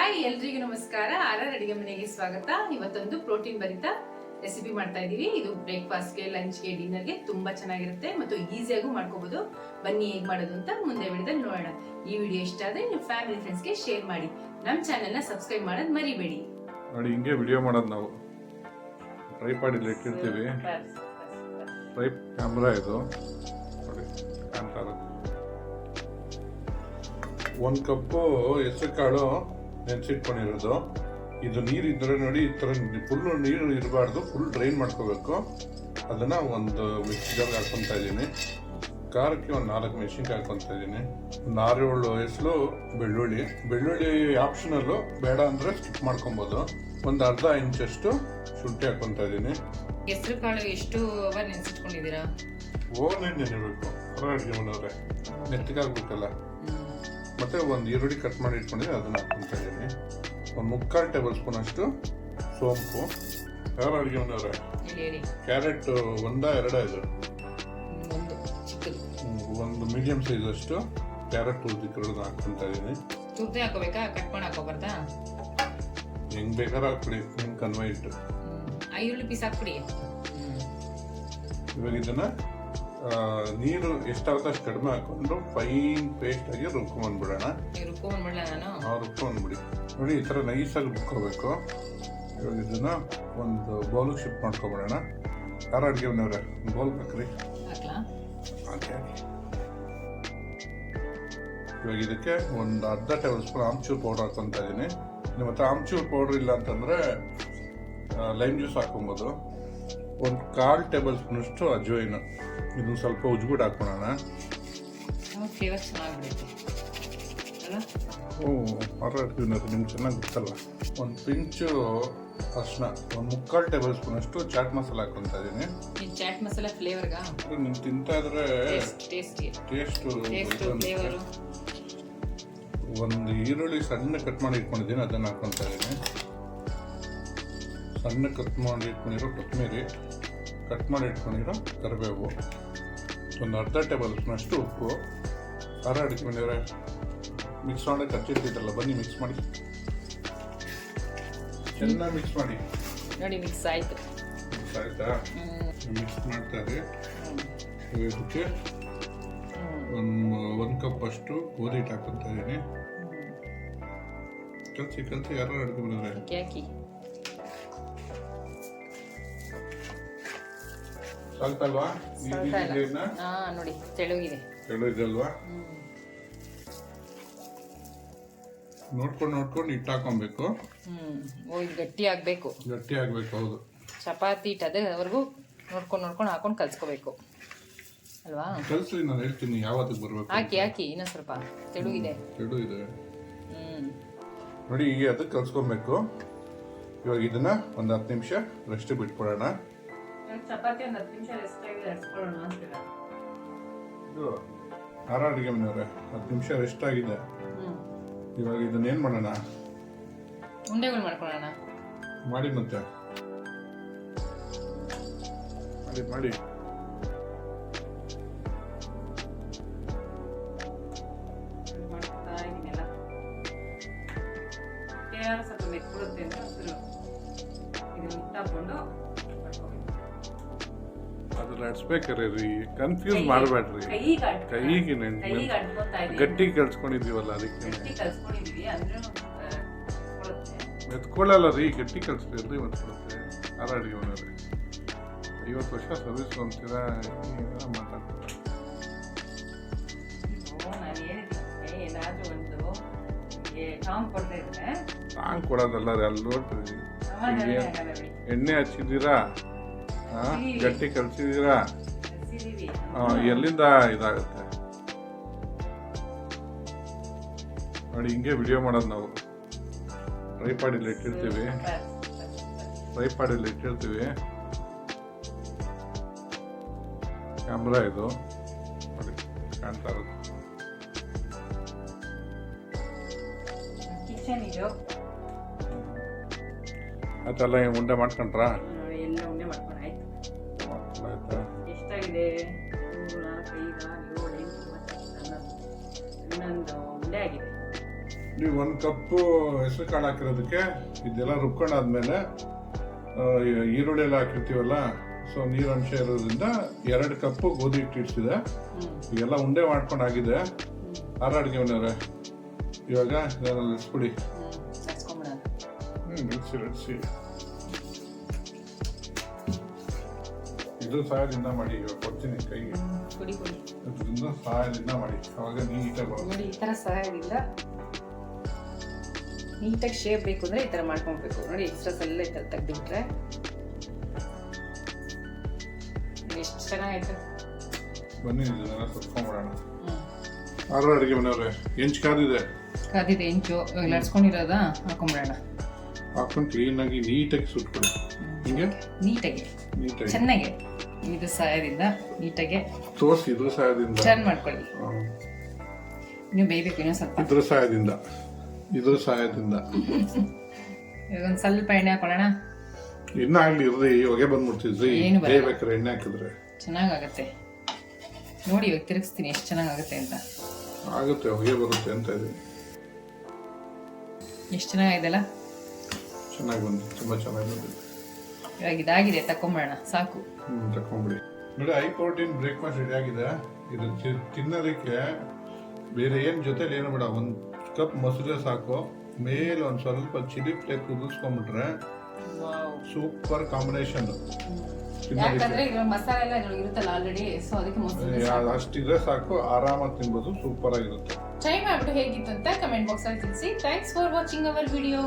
Hi ಎಲ್ರಿಗೂ ನಮಸ್ಕಾರ. R ಅಡಿಗೆ ಮನೆಗೆ ಸ್ವಾಗತ. ಇವತ್ತೊಂದು ಪ್ರೋಟೀನ್ ಭರಿತ ರೆಸಿಪಿ ಮಾಡ್ತಾ ಇದೀವಿ. ಇದು ಬ್ರೇಕ್ಫಾಸ್ಟ್ಗೆ, ಲಂಚ್ಗೆ, ಡಿನ್ನರ್ಗೆ ತುಂಬಾ ಚೆನ್ನಾಗಿರುತ್ತೆ ಮತ್ತು ಈಸಿಯಾಗೂ ಮಾಡ್ಕೋಬಹುದು. ಬನ್ನಿ ಹೇಗ್ ಮಾಡೋದು ಅಂತ ಮುಂದೆ ವಿಡಿಯೋದಲ್ಲಿ ನೋಡೋಣ. ಈ ವಿಡಿಯೋ ಇಷ್ಟ ಆದ್ರೆ ನಿಮ್ಮ ಫ್ಯಾಮಿಲಿ ಫ್ರೆಂಡ್ಸ್ಗೆ ಶೇರ್ ಮಾಡಿ. ನಮ್ಮ ಚಾನೆಲ್ನ ಸಬ್ಸ್ಕ್ರೈಬ್ ಮಾಡೋದು ಮರಿಬೇಡಿ. ನೋಡಿ, ಹಿಂಗೆ ವಿಡಿಯೋ ಮಾಡೋದು ನಾವು. ಟ್ರೈಪಾಡ್ ಇಲ್ಲಿ ಇಟ್ಟಿರ್ತೀವಿ. ಕ್ಯಾಮ್ರಾ ಇದು ನೋಡಿ, ಕಾಣ್ತಾ ಇರೋದು. 1 ಕಪ್ಪು ಹೆಸರು ಕಾಳು ನೆನೆಸಿಟ್ಕೊಂಡಿರೋದು. ಇದು ನೀರು ಇದ್ರೆ ನೋಡಿ, ಈ ಥರ ಫುಲ್ ನೀರು ಇರಬಾರ್ದು, ಫುಲ್ ಡ್ರೈನ್ ಮಾಡ್ಕೋಬೇಕು. ಅದನ್ನು ಒಂದು ಮಿಕ್ಸಿ ಜಾರ್ಗೆ ಹಾಕ್ಕೊತಾ ಇದ್ದೀನಿ. ಖಾರಕ್ಕೆ ಒಂದು 4 ಮೆಣಸಿನ್ಕಾಯಿ ಹಾಕ್ಕೊತಾ ಇದ್ದೀನಿ. ಒಂದು 6-7 ಹೆಸರು ಬೆಳ್ಳುಳ್ಳಿ ಆಪ್ಷನಲ್ಲು, ಬೇಡ ಅಂದರೆ ಸ್ಕಿಪ್ ಮಾಡ್ಕೊಬೋದು. ಒಂದು ಅರ್ಧ ಇಂಚಷ್ಟು ಶುಂಠಿ ಹಾಕ್ಕೊತಾ ಇದ್ದೀನಿ. ಹೆಸರು ಕಾಳು ಎಷ್ಟು ಅವರ್ ನೆನೆಸಿಟ್ಕೊಂಡಿದ್ದೀರಾ? ಓವರ್ನೈಟ್ ನೆನೆಬೇಕು. ಅಡುಗೆ ಮಾಡೋರೆ ನೆತ್ತಿಗಾಗ್ಬೇಕಲ್ಲ. ಮತ್ತು ಒಂದು ಈರುಳ್ಳಿ ಕಟ್ ಮಾಡಿ ಇಟ್ಕೊಂಡಿದ್ದೀನಿ, ಅದನ್ನು ಹಾಕ್ಕೊತಾ ಇದ್ದೀನಿ. ಒಂದು 3/4 ಟೇಬಲ್ ಸ್ಪೂನ್ ಅಷ್ಟು ಸೋಂಪು. ಯಾರು ಅಡುಗೆ ಮಾಡೋರೆ? ಕ್ಯಾರೆಟ್ 1-2 ಇದು, ಒಂದು ಮೀಡಿಯಂ ಸೈಜ್ ಅಷ್ಟು ಕ್ಯಾರೆಟ್ ತುರಿದಿರೋದನ್ನ ಹಾಕ್ಕೊತಾ ಇದ್ದೀನಿ. ತುರ್ದೆ ಹಾಕೋಬೇಕಾ, ಕಟ್ ಮಾಡಿ ಹಾಕೋಬಾರ್ದಾ? ಹೆಂಗ್ ಬೇಕಾದ್ರೆ ಹಾಕ್ಬಿಡಿ, ನಿಮ್ಗೆ ಕನ್ವೈಟ್. ಈರುಳ್ಳಿ ಪೀಸ್ ಹಾಕ್ಬಿಡಿ. ಇವಾಗ ಇದನ್ನ ನೀರು ಎಷ್ಟಾಗುತ್ತೆ ಅಷ್ಟು ಕಡಿಮೆ ಹಾಕೊಂಡು ಫೈನ್ ಪೇಸ್ಟ್ ಆಗಿ ರುಬ್ಕೊಂಡ್ಬಿಡೋಣ. ರುಬ್ಕೊಂಡ್ಬಿಡಿ. ನೋಡಿ, ಈ ಥರ ನೈಸಾಗಿ ರುಬ್ಕೋಬೇಕು. ಇವಾಗ ಇದನ್ನ ಒಂದು ಬೌಲ್ಗೆ ಶಿಫ್ಟ್ ಮಾಡ್ಕೊಬಿಡೋಣ. ಯಾರು ಅಡುಗೆ ಮನೆಯವ್ರೆ, ಒಂದು ಬೌಲ್ ಹಾಕ್ರಿ. ಹಾಕಿ. ಇವಾಗ ಇದಕ್ಕೆ ಒಂದು ಅರ್ಧ ಟೇಬಲ್ ಸ್ಪೂನ್ ಆಮ್ಚೂರ್ ಪೌಡರ್ ಹಾಕ್ಕೊತಾ ಇದ್ದೀನಿ. ನಿಮ್ಮ ಹತ್ರ ಆಮ್ಚೂರ್ ಪೌಡರ್ ಇಲ್ಲ ಅಂತಂದರೆ ಲೈಮ್ ಜ್ಯೂಸ್ ಹಾಕೊಬೋದು. ಒಂದು 1/4 ಟೇಬಲ್ ಸ್ಪೂನಷ್ಟು ಅಜ್ವೈನ್. ಇದು ಸ್ವಲ್ಪ ಉಜ್ಬಿಟ್ಟು ಹಾಕೋಣ. ನಿಮ್ಗೆ ಚೆನ್ನಾಗಿ ಗೊತ್ತಲ್ಲ. ಒಂದು ಪಿಂಚು ಅರ್ಶಿನ, ಒಂದು 3/4 ಟೇಬಲ್ ಸ್ಪೂನಷ್ಟು ಚಾಟ್ ಮಸಾಲ ಹಾಕೊತಾ ಇದ್ದೀನಿ. ಚಾಟ್ ಮಸಾಲ ಫ್ಲೇವರ್ಗಾ? ನೀವು ತಿಂತಾ ಇದ್ರೆ ಟೇಸ್ಟು. ಒಂದು ಈರುಳ್ಳಿ ಸಣ್ಣ ಕಟ್ ಮಾಡಿ ಇಟ್ಕೊಂಡಿದ್ದೀನಿ, ಅದನ್ನು ಹಾಕ್ಕೊತಾ ಇದ್ದೀನಿ. ಸಣ್ಣ ಕಟ್ ಮಾಡಿ ಇಟ್ಕೊಂಡಿರೋ ಕೊತ್ತಂಬರಿ, ಕಟ್ ಮಾಡಿ ಇಟ್ಕೊಂಡಿರೋ ಕರಿಬೇವು, ಒಂದು ಅರ್ಧ ಟೇಬಲ್ ಸ್ಪೂನಷ್ಟು ಉಪ್ಪು. ಖಾರ ಅಡಿಕೊಂಡಿವ್ರೆ ಮಿಕ್ಸ್ ಮಾಡಿ ಕಚ್ಚಿಟ್ಟಿದ್ದಲ್ಲ, ಬನ್ನಿ ಮಿಕ್ಸ್ ಮಾಡಿ. ಚೆನ್ನಾಗಿ ಮಿಕ್ಸ್ ಮಾಡಿ. ನೋಡಿ, ಮಿಕ್ಸ್ ಆಯ್ತು. ಮಿಕ್ಸ್ ಆಯ್ತಾ? ಮಿಕ್ಸ್ ಮಾಡ್ತಾರೆ. ಇದಕ್ಕೆ ಒಂದು ಕಪ್ ಅಷ್ಟು ಗೋಧಿ ಹಿಟ್ಟು ಹಾಕ್ಕೊತಾ ಇದ್ದೀನಿ. ಕಲ್ಸಿ ಯಾರು ಅಡ್ಕೊಂಡಿದ್ದಾರೆ? ಹಾಕಿ. ಸಾಲ್ತಲ್ವಾ? ನೋಡಿ, ತೆಳುಗಿದಲ್ವಾ? ನೋಡ್ಕೊಂಡು ಹಿಟ್ಟು ಹಾಕೊಬೇಕು. ಗಟ್ಟಿ ಆಗ್ಬೇಕು. ಹೌದು. ಚಪಾತಿ ಹಿಟ್ಟು ಅದೇವರೆಗೂ ನೋಡ್ಕೊಂಡು ಹಾಕೊಂಡು ಕಲ್ಸ್ಕೋಬೇಕು ಅಲ್ವಾ? ಕಲ್ಸ್ರಿ, ನಾನು ಹೇಳ್ತೀನಿ ಯಾವತ್ತಿಗೆ ಬರ್ಬೇಕು. ಹಾಕಿ ಇನ್ನೂ ಸ್ವಲ್ಪ ತೆಳು ಇದೆ. ನೋಡಿ, ಈಗ ಅದಕ್ಕೆ ಕಲ್ಸ್ಕೊಬೇಕು. ಇವಾಗ ಇದನ್ನ ಒಂದು 10 ನಿಮಿಷ ರೆಸ್ಟ್ ಬಿಟ್ಬಿಡೋಣ. ಚಪಾತಿ ಒಂದು 10 ನಿಮಿಷ ರೆಸ್ಟ್ ಆಗಿ ಹರಿಸ್ಕೊಳ್ಳೋಣ ಅಂತೀರ? ಇದು ಖಾರ ಅಡುಗೆ ಮನೆಯವ್ರೆ, 10 ನಿಮಿಷ ರೆಸ್ಟ್ ಆಗಿದೆ. ಇವಾಗ ಇದನ್ನ ಏನ್ ಮಾಡೋಣ? ಉಂಡೆಗಳು ಮಾಡ್ಕೊಳ್ಳೋಣ. ಮಾಡಿ ಮತ್ತೆ ಮಾಡಿ. ಸ್ವಲ್ಪ ಮೆತ್ಕೊಡುತ್ತೆ ಅಂತ ಇದನ್ನ ಇಟ್ಟಾಕೊಂಡು ಅದು ಲಡ್ಸ್ಬೇಕಾರೆ ರೀ, ಕನ್ಫ್ಯೂಸ್ ಮಾಡಬೇಡ್ರಿ. ಕೈಗೆ ಗಟ್ಟಿ ಕಲ್ಸ್ಕೊಂಡಿದೀವಲ್ಲ, ಅದಕ್ಕೆ ಮೆತ್ಕೊಳ್ಳಲ್ಲ ರೀ, ಗಟ್ಟಿ ಕಲ್ಸ್ತೀರಿ ಮೆತ್ಕೊಳುತ್ತೆ. ಖಾರ ಅಡುಗೆ ಮಾಡೋರಿ 50 ವರ್ಷ ಸರ್ವಿಸ್ ಅಂತೀರಾ, ಮಾತಾಡ್ತಾರೆ. ಸಾಂಗ್ ಕೊಡೋದಲ್ಲ ರೀ, ಅಲ್ಲಿ ನೋಡ್ತೀವಿ. ಎಣ್ಣೆ ಹಚ್ಚಿದ್ದೀರಾ, ಗಟ್ಟಿ ಕಲ್ಸಿದ್ದೀರಾ, ಎಲ್ಲಿಂದ ಇದಾಗುತ್ತೆ ನೋಡಿ. ಹಿಂಗೆ ವಿಡಿಯೋ ಮಾಡೋದು ನಾವು. ಟ್ರೈಪಾಡ್ ಇಲ್ಲಿ ಇಟ್ಟಿರ್ತೀವಿ. ಕ್ಯಾಮ್ರಾ ಇದು ನೋಡಿ, ಕಾಣ್ತಾ ಇರೋದು. ಆಯ್ತಲ್ಲ, ಉಂಡೆ ಮಾಡ್ಕೊಂಡ್ರಾ? ಎಲ್ಲ ಉಂಡೆ ಮಾಡ್ಕೊಂಡು ಆಯ್ತು. ಎಷ್ಟಾಗಿದೆ? 3, 4, 5, 6, 7, 8, 9, 10, 11 ಉಂಡೆ ಆಗಿದೆ. ನೀವು 1 ಕಪ್ಪು ಹೆಸರು ಕಾಳು ಹಾಕಿರೋದಕ್ಕೆ ಇದೆಲ್ಲ ರುಬ್ಕೊಂಡಾದ್ಮೇಲೆ ಈರುಳ್ಳಿ ಎಲ್ಲ ಹಾಕಿರ್ತೀವಲ್ಲ, ಸೊ ನೀರಂಶ ಇರೋದ್ರಿಂದ 2 ಕಪ್ಪು ಗೋಧಿ ಹಿಟ್ಟು ಇಡ್ಸಿದೆ. ಈಗೆಲ್ಲ ಉಂಡೆ ಮಾಡ್ಕೊಂಡಾಗಿದೆ. ಅಡುಗೆ ಮನೆಯವ್ರೆ ಇವಾಗ ಇದನ್ನ ಇಳಿಸ್ಬಿಡಿ. ಇಳಿಸಿ ಇದು ಸಹಾಯದಿಂದ ಮಾಡಿ. ಇವಾಗ ಕೊಡ್ತೀನಿ ಕೈಗೆ. ಇದರಿಂದ ಸಹಾಯದಿಂದ ಮಾಡಿ, ಅವಾಗ ನೀಟಾಗಿ ಬರುತ್ತೆ. ನೋಡಿ, ಈ ತರ ಸಹಾಯದಿಂದ ನೀಟಾಗಿ ಶೇಪ್ ಬೇಕು ಅಂದ್ರೆ ಈ ತರ ಮಾಡ್ಕೊಳ್ಬೇಕು. ನೋಡಿ, ಎಕ್ಸ್ಟ್ರಾಸ್ ಎಲ್ಲ ಈ ತರ ತೆಗ್ದುಬಿಟ್ರೆ ಎಷ್ಟು ಚೆನ್ನಾಗೈತೆ. ಬನ್ನಿ ಇದನ್ನೆಲ್ಲ ಸುತ್ಕೊಂಡ್ಬಿಡೋಣ. ಅಡುಗೆ ಮನೆಯವ್ರೆ ಹೆಂಚು ಕಾದಿದೆ ಹೆಂಚು ಲಡ್ಸ್ಕೊಂಡಿರೋದ ಹಾಕೊಂಡ್ಬಿಡೋಣ. ಹಾಕೊಂಡು ಕ್ಲೀನಾಗಿ ನೀಟಾಗಿ ಸುಟ್ಕೊಡಿ. ಹಿಂಗೆ ನೀಟಾಗಿ ಚೆನ್ನಾಗಿ ಇದು ಸಹಾಯದಿಂದ ನೀಟಾಗಿ ತೋರಿಸಿ. ಇದ್ರ ಸಹಾಯದಿಂದ ಟರ್ನ್ ಮಾಡ್ಕೊಳ್ಳಿ. ನೀವು ಬೇಯಬೇಕು ಇನ್ನೂ ಸ್ವಲ್ಪ. ಇದ್ರ ಸಹಾಯದಿಂದ ಇವಾಗ ಒಂದು ಸ್ವಲ್ಪ ಎಣ್ಣೆ ಹಾಕೊಳ್ಳೋಣ. ಇನ್ನ ಆಗ್ಲಿ ಇರ್ರಿ, ಹೊಗೆ ಬಂದ್ಬಿಡ್ತಿದ್ರಿ. ಬೇಯ್ಬೇಕಾದ್ರೆ ಎಣ್ಣೆ ಹಾಕಿದ್ರೆ ಚೆನ್ನಾಗಾಗತ್ತೆ. ನೋಡಿ, ಇವಾಗ ತಿರುಗಿಸ್ತೀನಿ ಎಷ್ಟು ಚೆನ್ನಾಗಾಗುತ್ತೆ ಅಂತ. ಆಗುತ್ತೆ, ಹೊಗೆ ಬರುತ್ತೆ ಅಂತ ಇದೆ. ಎಷ್ಟು ಚೆನ್ನಾಗಿದೆಲ್ಲ. ಚೆನ್ನಾಗಿ ಬಂದಿದೆ, ತುಂಬಾ ಚೆನ್ನಾಗಿ ಬಂದಿದೆ. ಇವಾಗ ಇದಾಗಿದೆ, ತಕೊಂಬಿಡೋಣ ಸಾಕು. ತಕೊಂಬಿಡಿ. ನೋಡಿ, ಹೈ ಪ್ರೋಟೀನ್ ಬ್ರೇಕ್ಫಾಸ್ಟ್ ರೆಡಿ ಆಗಿದೆ. ಇದು ತಿನ್ನೋದಕ್ಕೆ ಬೇರೆ ಏನು ಜೊತೆಲಿ ಏನು ಬೇಡ. 1 ಕಪ್ ಮೊಸರು ಸಾಕು. ಮೇಲೆ ಒಂದು ಸ್ವಲ್ಪ ಚಿಲ್ಲಿ ಫ್ಲೇಕ್ ಕುದಿಸ್ಕೊಂಡ್ಬಿಟ್ರೆ ಸೂಪರ್ ಕಾಂಬಿನೇಷನ್. ಯಾಕಂದ್ರೆ ಇವಾಗ ಮಸಾಲೆ ಎಲ್ಲ ಇರುತ್ತಲ್ಲ ಆಲ್ರೆಡಿ, ಸೊ ಅದಕ್ಕೆ ಮೊಸರು ಅಷ್ಟಿದ್ರೆ ಸಾಕು, ಆರಾಮಾಗಿ ತಿನ್ಬೋದು. ಸೂಪರ್ ಆಗಿರುತ್ತೆ. ಟ್ರೈ ಮಾಡ್ಬಿಟ್ಟು ಹೇಗಿತ್ತು ಅಂತ ಕಮೆಂಟ್ ಬಾಕ್ಸ್ ಅಲ್ಲಿ ತಿಳಿಸಿ. Thanks for watching our video.